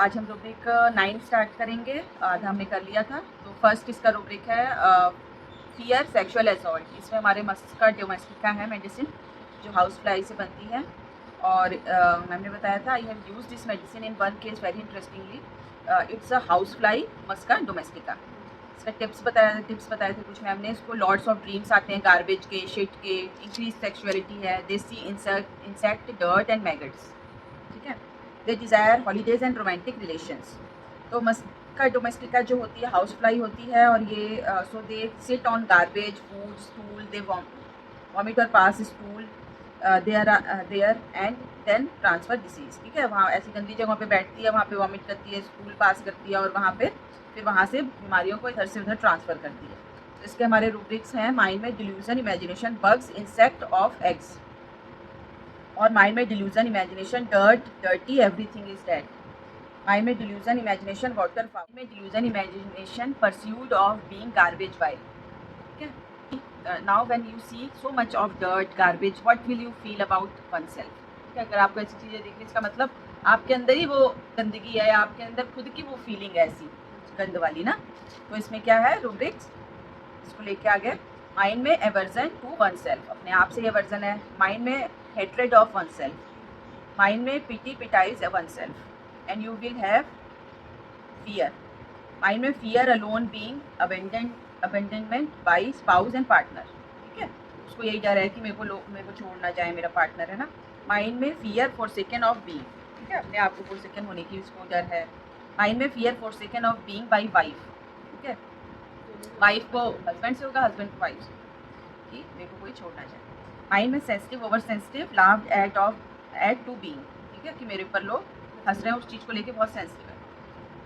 आज हम rubric 9 start करेंगे। आधा हमने कर लिया था। तो फर्स्ट इसका रूब्रिक है फियर सेक्सुअल असॉल्ट। इसमें हमारे मस्का डोमेस्टिका है मेडिसिन जो हाउस फ्लाई से बनती है। और मैंने बताया था I have use this medicine in one case very interestingly. It's a house fly Musca domestica. इसका टिप्स बताए थे कुछ मैम ने। इसको लॉर्ड्स ऑफ ड्रीम्स आते हैं गार्बेज के, शिट के, इंक्रीज सेक्सुअलिटी है, देसी इंसेक्ट डर्ट एंड मैगट्स। ठीक है। They desire holidays and romantic relations. तो मस्का डोमेस्टिका जो होती है हाउस फ्लाई होती है, और ये so they sit on garbage food stool, they vomit और pass stool there and then transfer disease. ठीक है, वहाँ ऐसी गंदी जगहों पे बैठती है, वहाँ पे वॉमिट करती है, स्टूल पास करती है, और वहाँ पे फिर वहाँ से बीमारियों को इधर से उधर ट्रांसफ़र करती है। तो इसके हमारे रूब्रिक्स हैं माइंड में delusion, imagination, bugs, insect of eggs. और माइंड में delusion, imagination, dirty, everything is dead. Mind में डिल्यूजन, इमेजिनेशन, वाटर फाउंटेन में delusion, imagination, pursued of being garbage while. ठीक है। Now when you see so much of dirt garbage, what will you feel about oneself. ठीक है, अगर आपको ऐसी चीज़ें दिख रही, इसका मतलब आपके अंदर ही वो गंदगी है, या आपके अंदर खुद की वो फीलिंग है ऐसी गंद वाली ना। तो इसमें क्या है रूब्रिक्स, इसको लेके आ गए। माइंड में एवर्जन टू वन सेल्फ, अपने आप से एवर्जन है। माइंड में hatred of oneself. Mind में pities oneself and you will have fear. Mind में fear alone being abandonment by spouse and partner. ठीक है, उसको यही डर है कि मेरे को छोड़ ना जाए मेरा पार्टनर, है ना। माइंड में fear for second of being. ठीक है, अपने आप को फॉर सेकेंड होने की उसको डर है। माइंड में fear for second of being bye wife. ठीक है, वाइफ को हस्बैंड से होगा, हस्बैंड को वाइफ से, कि मेरे को कोई छोड़ना चाहिए। माइंड में sensitive over sensitive, loved at to being. ठीक है, कि मेरे ऊपर लोग हंस रहे हैं, उस चीज़ को लेके बहुत सेंसिटिव है।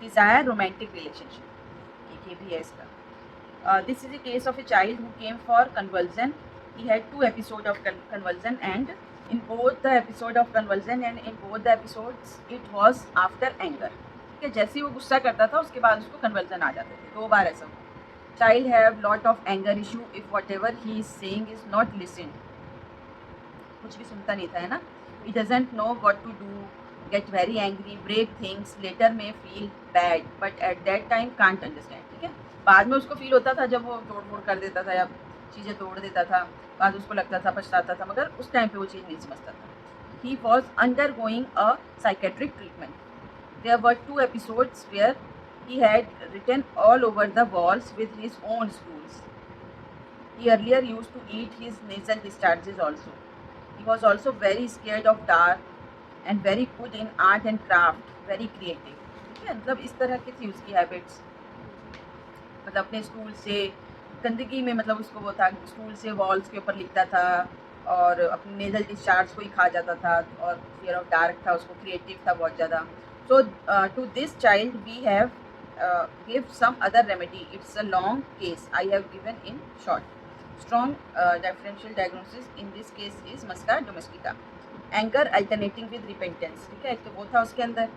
डिज़ायर रोमांटिक रिलेशनशिप, ये भी है इसका। This is a case of a child who came for conversion. He had 2 episode of conversion and in both the episode of conversion and in both the episodes it was after anger. ठीक है, जैसे ही वो गुस्सा करता था उसके बाद उसको कन्वर्जन आ जाते थे, 2 बार ऐसा हुआ। Child have lot of anger issue if whatever he is saying is not listened. कुछ भी सुनता नहीं था, है ना। He doesn't know what to do, get very angry, break things, later may feel bad, but at that time can't understand. ठीक है, बाद में उसको फील होता था जब वो तोड़ फोड़ कर देता था या चीज़ें तोड़ देता था, बाद उसको लगता था, पछताता था, मगर उस टाइम पे वो चीज़ नहीं समझता था। He was undergoing a psychiatric treatment. There were 2 episodes where he had written all over the walls with his own screws. He earlier used to eat his nasal discharges also. He was also very scared of dark and very good in art and craft, very creative. ठीक है, मतलब इस तरह की थी उसकी habits. मतलब अपने स्टूल से गंदगी में, मतलब उसको वो था स्टूल से वॉल्स के ऊपर लिखता था, और अपने नेजल डिस्चार्ज को ही खा जाता था, और फियर ऑफ डार्क था, उसको क्रिएटिव था बहुत ज़्यादा। So to this child we have give some other remedy. It's a long case. I have given in short. Strong differential diagnosis in this case is musca domestica. Anger alternating with repentance. ठीक है, तो वो था उसके अंदर।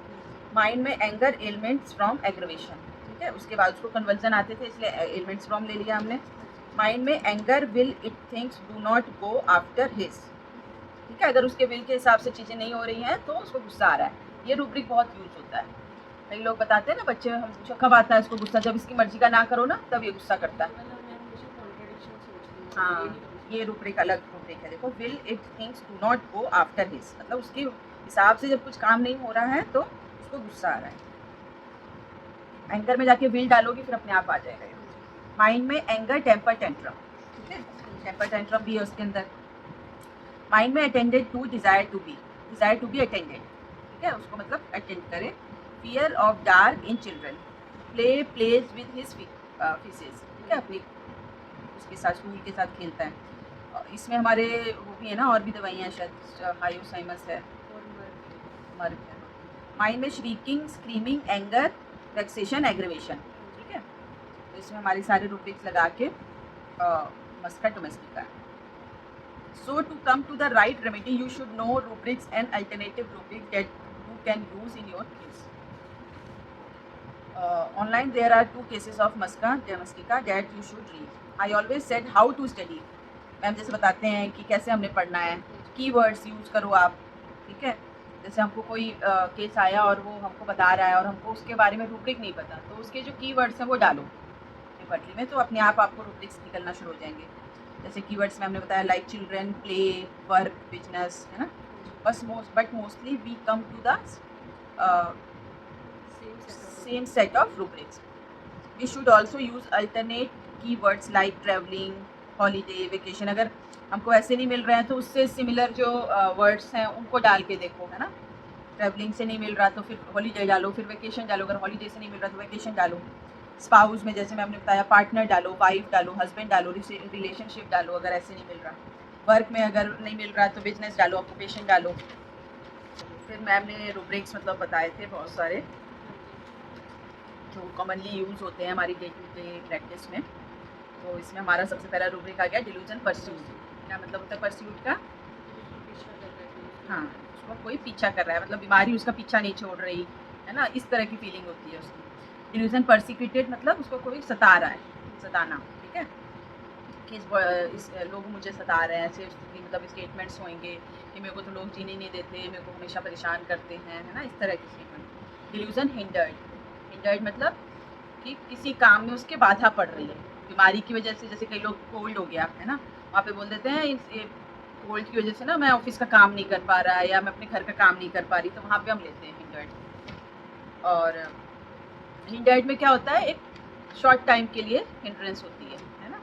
Mind में anger elements from aggravation. ठीक है, उसके बाद उसको कन्वर्जन आते थे, इसलिए एलिमेंट्स फ्रॉम ले लिया हमने। माइंड में anger will it things do not go after his. ठीक है, अगर उसके विल के हिसाब से चीज़ें नहीं हो रही हैं तो उसको गुस्सा आ रहा है। ये रूब्रिक बहुत यूज होता है। कई लोग बताते हैं ना, बच्चे, हम पूछो कब आता है इसको गुस्सा, जब इसकी मर्जी का ना करो ना तब ये गुस्सा करता है। हाँ, ये रूब्रिक अलग रूब्रिक है। देखो, will it things do not go after his, मतलब उसके हिसाब से जब कुछ काम नहीं हो रहा है तो उसको गुस्सा आ रहा है। एंगर में जाके विल डालोगी फिर अपने आप आ जाएगा। माइंड में एंगर टेम्पर टेंट्रम। ठीक है, टेम्पर टेंट्रम भी है उसके अंदर। माइंड में attended to desire to be attended. ठीक है, उसको मतलब अटेंड करे। Fear of dark in children, plays with his fishes. ठीक है, अपनी उसके साथ स्टूल के साथ खेलता है। इसमें हमारे वो भी है ना, और भी दवाइयाँ शायद, हायोसाइमस है, मर्ग है। माइंड में श्रीकिंग, स्क्रीमिंग, एंगर, वेक्सेशन, एग्रेवेशन। ठीक है, तो इसमें हमारे सारे रूब्रिक्स लगा के मस्का domestica. So to come to the right remedy, you should know rubrics and alternative rubric that you can use in your case. Online there are 2 cases of musca domestica that you should read. I always said how to study. Ma'am जैसे बताते हैं कि कैसे हमने पढ़ना है, keywords use करो आप। ठीक है, जैसे हमको कोई केस आया और वो हमको बता रहा है और हमको उसके बारे में रूब्रिक नहीं पता, तो उसके जो कीवर्ड्स हैं वो डालो रिपर्टरी में, तो अपने आप आपको रूब्रिक्स निकलना शुरू हो जाएंगे। जैसे कीवर्ड्स में हमने बताया like children, play, work, business, है ना। बस mostly we come to the same set of rubrics. We should also use alternate keywords like travelling, holiday, vacation. अगर हमको ऐसे नहीं मिल रहे हैं तो उससे सिमिलर जो वर्ड्स हैं उनको डाल के देखो, है ना। ट्रैवलिंग से नहीं मिल रहा तो फिर हॉलीडे डालो, फिर वेकेशन डालो, अगर हॉलीडे से नहीं मिल रहा तो वेकेशन डालो। स्पाउस में जैसे मैंने बताया पार्टनर डालो, वाइफ डालो, हस्बैंड डालो, रिलेशनशिप डालो अगर ऐसे नहीं मिल रहा। वर्क में अगर नहीं मिल रहा तो बिजनेस डालो, ऑक्यूपेशन डालो। फिर मैम ने रूब्रिक्स मतलब बताए थे बहुत सारे जो कॉमनली यूज़ होते हैं हमारी डे टू डे प्रैक्टिस में। तो इसमें हमारा सबसे पहला रूब्रिक आ गया डिल्यूजन परस्यूट। क्या मतलब होता है परस्यूट का? हाँ, उसको कोई पीछा कर रहा है, मतलब बीमारी उसका पीछा नहीं छोड़ रही, है ना, इस तरह की फीलिंग होती है उसकी। डिल्यूजन परसिक्यूटेड मतलब उसको कोई सता रहा है, सताना, ठीक है, कि इस लोग मुझे सता रहे हैं, ऐसे मतलब स्टेटमेंट्स होंगे कि मेरे को तो लोग जीने नहीं देते, मेरे को हमेशा परेशान करते हैं, है ना, इस तरह की स्टेटमेंट। डिल्यूजन हिंडर्ड, हिंडर्ड मतलब कि किसी काम में उसके बाधा पड़ रही है बीमारी की वजह से। जैसे कई लोग कोल्ड हो गया है ना, वहाँ पे बोल देते हैं कोल्ड की वजह से ना मैं ऑफिस का काम नहीं कर पा रहा है या मैं अपने घर का काम नहीं कर पा रही, तो वहाँ पे हम लेते हैं हिंडर्ड। और हिंडर्ड में क्या होता है, एक शॉर्ट टाइम के लिए हिंड्रेंस होती है ना।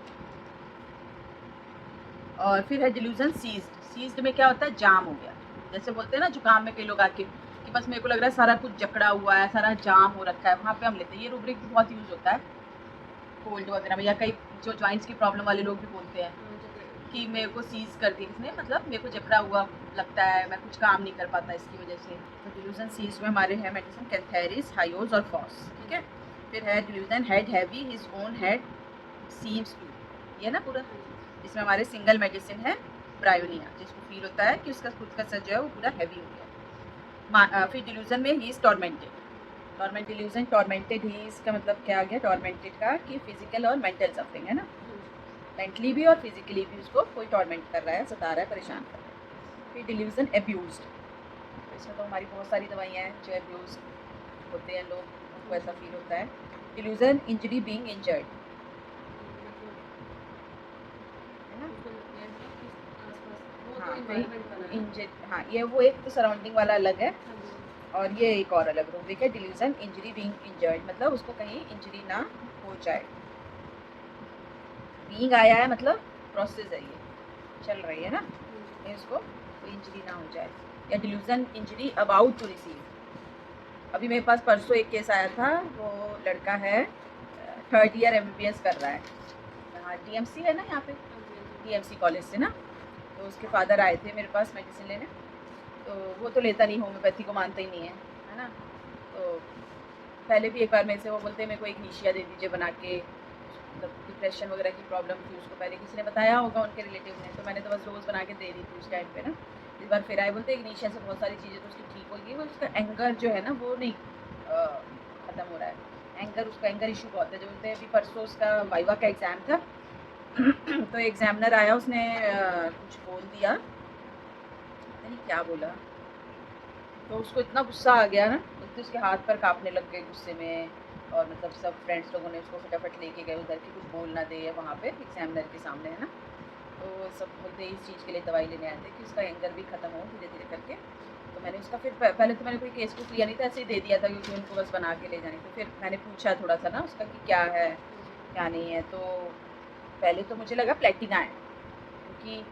और फिर है डिल्यूजन सीज्ड। सीज्ड में क्या होता है, जाम हो गया। जैसे बोलते हैं ना जुकाम में कई लोग आके कि बस मेरे को लग रहा है सारा कुछ जकड़ा हुआ है, सारा जाम हो रखा है, वहाँ पे हम लेते हैं। ये रूब्रिक बहुत यूज़ होता है कोल्ड वगैरह में, या कई जो जॉइंट्स की प्रॉब्लम वाले लोग भी बोलते हैं कि मेरे को सीज कर दी इसने, मतलब मेरे को जकड़ा हुआ लगता है, मैं कुछ काम नहीं कर पाता इसकी वजह से। तो डिल्यूजन सीज में हमारे हैं मेडिसिन कैंथेरिस, हाइओज और फॉस, ठीक है। फिर है delusion head heavy, his own head seems to, ये ना पूरा। इसमें हमारे सिंगल मेडिसिन है ब्रायोनिया, जिसको फील होता है कि उसका खुद का सर जो है वो पूरा हैवी हो गया। फिर डिल्यूजन में ही is tormented. Torment delusion tormented ही इसका मतलब क्या आ गया टॉर्मेंटेड का, कि फिजिकल और मेंटल सफरिंग, है ना, मेंटली भी और फिजिकली भी उसको कोई टॉर्मेंट कर रहा है, सता रहा है, परेशान कर रहा है। फिर डिल्यूजन एब्यूज्ड, तो इसमें तो हमारी बहुत सारी दवाइयाँ हैं जो एब्यूज होते हैं लोग, उनको ऐसा फील होता है। डिल्यूजन इंजरी बीइंग इंजर्ड, है ना। हाँ, ये वो एक तो सराउंडिंग वाला अलग है और ये एक और अलग रूब्रिक है। डिल्यूजन इंजरी बीइंग इंजर्ड मतलब उसको कहीं इंजरी ना हो जाए। बीइंग आया है मतलब प्रोसेस है, ये चल रही है ना, इसको कोई इंजरी ना हो जाए। या delusion injury about to receive. अभी मेरे पास परसों एक केस आया था, वो लड़का है 3rd ईयर MBBS कर रहा है, हाँ TMC है ना यहाँ पे, TMC कॉलेज से ना। तो उसके फादर आए थे मेरे पास मेडिसिन लेने, तो वो तो लेता नहीं, होम्योपैथी को मानता ही नहीं है ना। तो पहले भी एक बार मेरे से वो बोलते हैं मेरे को एक नीशिया दे दीजिए बना के, मतलब डिप्रेशन वगैरह की प्रॉब्लम थी उसको, पहले किसी ने बताया होगा उनके रिलेटिव ने, तो मैंने तो बस रोज़ बना के दे दी थी उस टाइम पे ना। इस बार फिर आए, बोलते इग्नीशिया से बहुत सारी चीज़ें तो उसकी ठीक होगी, वो उसका एंगर जो है ना वो नहीं ख़त्म हो रहा है, एंगर, उसका एंगर इशू बहुत है। जो बोलते हैं अभी परसों उसका वाइवा का एग्ज़ाम था तो एग्जामिनर आया, उसने कुछ बोल दिया, पता नहीं क्या बोला, तो उसको इतना गुस्सा आ गया ना, तो उसके हाथ पर कांपने लग गए गुस्से में। और मतलब सब फ्रेंड्स लोगों ने उसको फटाफट लेके गए उधर कि कुछ बोल ना दे वहाँ पे एग्जामिनर के सामने, है ना। तो सब बोलते इस चीज़ के लिए दवाई लेने आए थे कि उसका एंगर भी ख़त्म हो धीरे धीरे करके। तो मैंने उसका फिर पहले तो मैंने कोई केस कुछ लिया नहीं था, ऐसे ही दे दिया था क्योंकि उनको बस बना के ले जानी। तो फिर मैंने पूछा थोड़ा सा ना उसका कि क्या है क्या नहीं है, तो पहले तो मुझे लगा प्लेटिना है, क्योंकि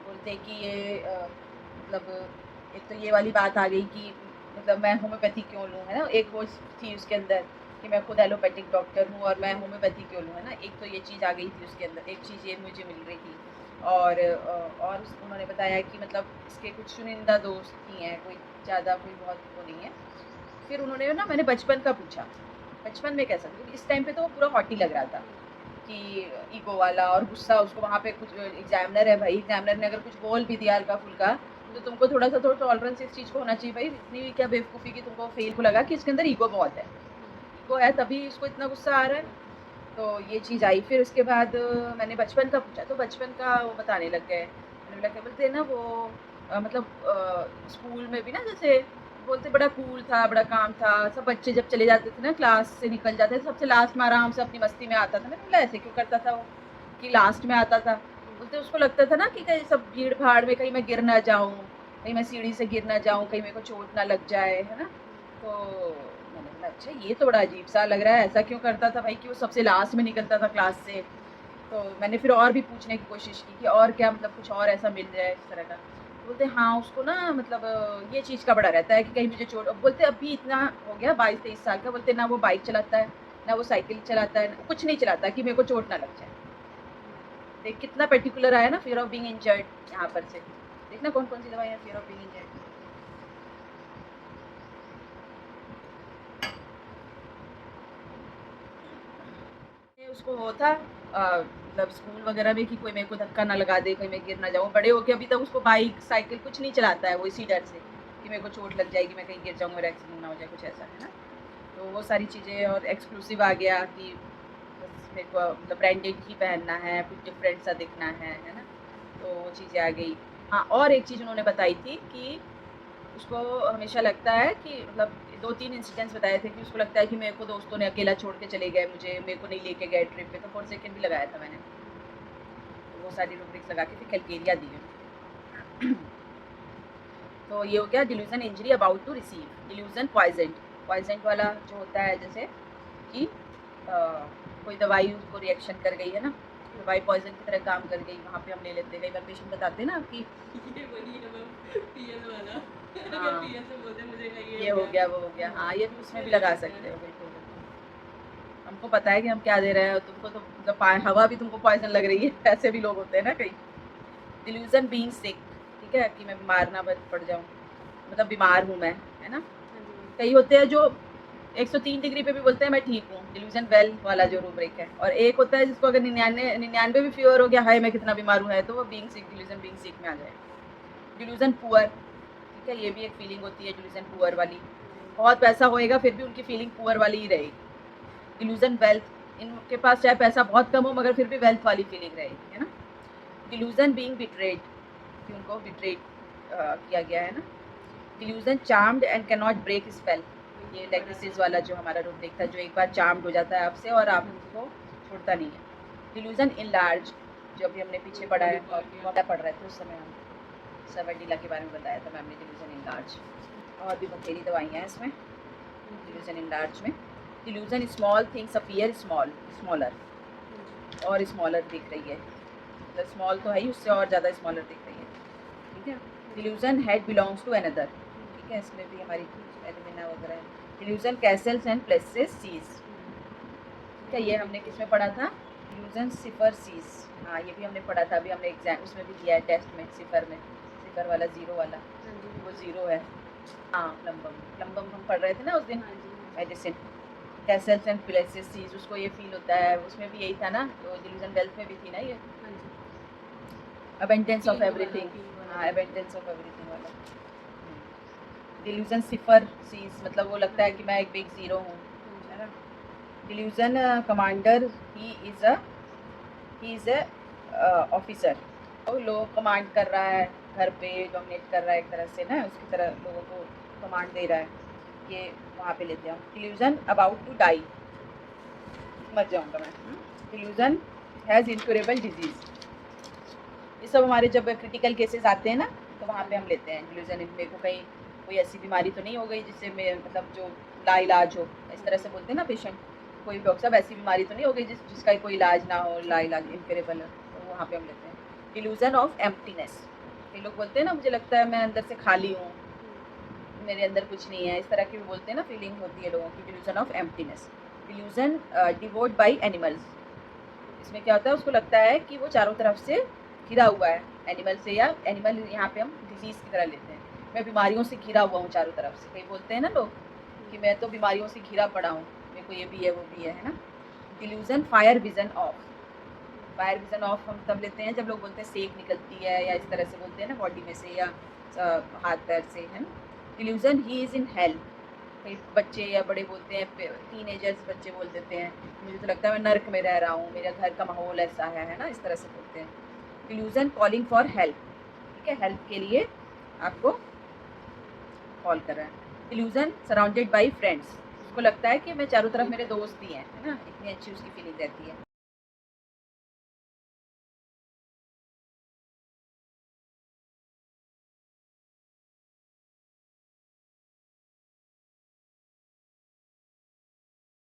बोलते कि ये मतलब एक तो ये वाली बात आ गई कि मतलब मैं होम्योपैथी क्यों लूँ, है ना। एक वो थी उसके अंदर कि मैं खुद एलोपैथिक डॉक्टर हूँ और मैं होम्योपैथी क्यों लूँ, है ना। एक तो ये चीज़ आ गई थी उसके अंदर, एक चीज़ ये मुझे मिल रही थी। और उन्होंने बताया कि मतलब इसके कुछ चुनिंदा दोस्त ही हैं, कोई ज़्यादा कोई बहुत वो नहीं है। फिर उन्होंने ना, मैंने बचपन का पूछा, बचपन में कैसा, क्योंकि इस टाइम पे तो वो पूरा हॉट ही लग रहा था कि ईगो वाला और गुस्सा उसको। वहाँ पे कुछ एग्जामिनर है भाई, एग्जामिनर ने अगर कुछ बोल भी दिया हल्का फुल्का तो तुमको थोड़ा सा तो टॉलरेंस इस चीज़ को होना चाहिए भाई। इतनी क्या बेवकूफ़ी की तुमको फेल को लगा कि इसके अंदर ईगो बहुत है, ईगो है तभी इसको इतना गुस्सा आ रहा है। तो ये चीज़ आई। फिर उसके बाद मैंने बचपन का पूछा, तो बचपन का वो बताने लग गए। मैंने बोला क्या बोलते हैं ना वो मतलब स्कूल में भी ना जैसे बोलते बड़ा कूल था, बड़ा काम था, सब बच्चे जब चले जाते थे ना क्लास से निकल जाते थे, सबसे लास्ट में आराम से अपनी मस्ती में आता था। मैंने बोला ऐसे क्यों करता था वो कि लास्ट में आता था? बोलते उसको लगता था ना कि कहीं सब भीड़-भाड़ में कहीं मैं गिर ना जाऊँ, कहीं मैं सीढ़ी से गिर ना जाऊँ, कहीं मेरे को चोट ना लग जाए, है ना? तो मैंने बोला अच्छा ये तो बड़ा अजीब-सा लग रहा है, ऐसा क्यों करता था भाई कि वो सबसे लास्ट में निकलता था क्लास से? तो मैंने फिर और भी पूछने की कोशिश की कि और क्या मतलब कुछ और ऐसा मिल जाए इस तरह का। बोलते हाँ, उसको ना मतलब ये चीज़ का बड़ा रहता है कि कहीं मुझे चोट बोलते अभी इतना हो गया 22-23 साल का, बोलते ना वो बाइक चलाता है, ना वो साइकिल चलाता है, कुछ नहीं चलाता कि मेरे को चोट ना लग जाए। देख कितना पर्टिकुलर आया ना फियर ऑफ बीइंग इंजर्ड यहाँ पर से। देखना कौन-कौन सी दवाइयाँ फियर ऑफ बीइंग इंजर्ड। ये उसको वो था मतलब स्कूल वगैरह में कि कोई मेरे को धक्का ना लगा दे, कहीं मैं गिर ना जाऊँ। बड़े होके अभी तक उसको बाइक, साइकिल कुछ नहीं चलाता है वो इसी डर से कि मेरे को चोट लग जाएगी, मैं कहीं गिर जाऊँ, मेरा एक्सीडेंट ना हो जाए, कुछ ऐसा, है ना? तो वो सारी चीज़ें और एक्सक्लूसिव आ गया कि बस मेरे को मतलब ब्रांडेड ही पहनना है, कुछ डिफरेंट सा दिखना है ना? तो वो चीज़ें आ गई। हाँ, और एक चीज़ उन्होंने बताई थी कि उसको हमेशा लगता है कि मतलब 2-3 इंसिडेंट्स बताए थे कि उसको लगता है कि मेरे को दोस्तों ने अकेला छोड़ के चले गए मुझे, मेरे को नहीं लेके गए ट्रिप पे, तो फॉर सेकंड भी लगाया था मैंने। तो वो सारी रूब्रिक्स लगा के फिर क्राइटेरिया दिए। तो ये हो गया delusion injury about to receive, delusion poison. Poison वाला जो होता है जैसे कि कोई दवाई उसको रिएक्शन कर गई है ना, दवाई पॉइजन की तरह काम कर गई, वहाँ पे हम ले लेते हैं। कई बार पेशेंट बताते हैं ना कि ये वही है मैम, पीएल वाला। अगर हाँ पीएल से बोलते मुझे का ये हो गया वो हो गया, हाँ ये भी उसमें भी लगा सकते हो, बिल्कुल बिल्कुल। हमको पता है कि हम क्या दे रहे हैं, तुमको तो मतलब हवा भी तुमको पॉइजन लग रही है। ऐसे भी लोग होते हैं ना कई। डिल्यूजन बीइंग सिक, ठीक है कि मैं बीमार ना पड़ जाऊँ, मतलब बीमार हूँ मैं, है ना? कई होते हैं जो 103 डिग्री पे भी बोलते हैं मैं ठीक हूँ, डिल्यूजन वेल वाला जो रूब्रिक है। और एक होता है जिसको अगर 99 भी फीवर हो गया, हाय मैं कितना बीमार हूँ, है तो वो बीइंग सिक, डिल्यूजन बीइंग सिक में आ जाएगा। डिल्यूजन पुअर, ठीक है, ये भी एक फीलिंग होती है डिल्यूजन पुअर वाली। बहुत पैसा होएगा फिर भी उनकी फीलिंग पुअर वाली ही रहेगी। डिल्यूजन वेल्थ, इनके पास चाहे पैसा बहुत कम हो मगर फिर भी वेल्थ वाली फीलिंग रहेगी, है ना? डिल्यूजन बीइंग बिट्रेड, कि उनको बिट्रेड किया गया है ना? Delusion charmed and can not break spell, ये लेक्सिस वाला जो हमारा रूब्रिक था, जो एक बार चार्म्ड हो जाता है आपसे और आप उसको छोड़ता नहीं है। डिल्यूजन इनलार्ज, जो अभी हमने पीछे पढ़ा है, पढ़ रहे थे उस समय हम सवर्डीला के बारे में बताया था मैम ने, डिल्यूजन इनलार्ज। और भी बथेरी दवाइयाँ हैं इसमें डिल्यूजन इनलार्ज में। Delusion small things appear smaller, और स्मॉलर दिख रही है, मतलब स्मॉल तो है ही, उससे और ज़्यादा स्मॉलर दिख रही है, ठीक है। Delusion head belongs to another, ठीक है, इसमें भी हमारी एलिमिना वगैरह है। Delusion castles and places sees, ठीक है, ये हमने किस में पढ़ा था? डिल्यूजन सिफर सीज, हाँ ये भी हमने पढ़ा था, अभी हमने एग्जाम उसमें भी दिया है टेस्ट में, सिफर में, सिफर वाला जीरो वाला, वो जीरो है। हाँ प्लम्बम, प्लम्बम हम पढ़ रहे थे ना उस दिन, medicine. Castles and places sees, उसको ये फील होता है, उसमें भी यही था ना, तो डिल्यूजन वेल्थ में भी थी ना ये, अबेंडेंस ऑफ एवरीथिंग, हाँ अबेंडेंस ऑफ एवरीथिंग वाला। डिल्यूजन सिफर सीज, मतलब वो लगता है कि मैं एक बिग ज़ीरो हूँ, है ना? Delusion commander, he is a officer, तो लोग कमांड कर रहा है घर पे, डोमिनेट कर रहा है एक तरह से ना, उसकी तरह लोगों को कमांड दे रहा है, ये वहाँ पे लेते हैं। डिल्यूजन अबाउट टू डाई, मर जाऊँगा मैं। डिल्यूजन हैज़ इनक्योरेबल डिजीज़, ये सब हमारे जब क्रिटिकल केसेस आते हैं ना तो वहाँ पे हम लेते हैं डिल्यूजन, मेरे को कहीं कोई ऐसी बीमारी तो नहीं हो गई जिससे मैं मतलब जो लाइलाज हो, इस तरह से बोलते हैं ना पेशेंट, कोई डॉक्टर साहब ऐसी बीमारी तो नहीं हो गई जिसका कोई इलाज ना हो, लाइलाज इनक्योरेबल है, तो वहाँ पे हम लेते हैं। डिल्यूजन ऑफ एम्प्टीनेस, कई लोग बोलते हैं ना मुझे लगता है मैं अंदर से खाली हूँ, मेरे अंदर कुछ नहीं है, इस तरह की भी बोलते हैं ना, फीलिंग होती है लोगों की, delusion of emptiness. Delusion devoured by animals, इसमें क्या होता है उसको लगता है कि वो चारों तरफ से घिरा हुआ है एनिमल से, या एनिमल यहाँ पे हम डिजीज़ की तरह लेते हैं, मैं बीमारियों से घिरा हुआ हूँ चारों तरफ से, कई बोलते हैं ना लोग कि मैं तो बीमारियों से घिरा पड़ा हूँ, मेरे को ये भी है वो भी है ना? Delusion fire vision of, fire vision of हम तब लेते हैं जब लोग बोलते हैं सेक निकलती है, या इस तरह से बोलते हैं ना बॉडी में से या हाथ पैर से, है ना? Delusion he is in hell, कई बच्चे या बड़े बोलते हैं, टीनेजर्स बच्चे बोल देते हैं मुझे तो लगता है मैं नर्क में रह रहा हूँ, मेरा घर का माहौल ऐसा है ना, इस तरह से बोलते हैं। डिल्यूजन कॉलिंग फॉर हेल्प, ठीक है, हेल्प के लिए आपको कॉल कर रहा है। इल्यूजन सराउंडेड बाय फ्रेंड्स, उसको लगता है कि मैं चारों तरफ मेरे दोस्त ही हैं, है ना, इतनी अच्छी उसकी फीलिंग रहती है।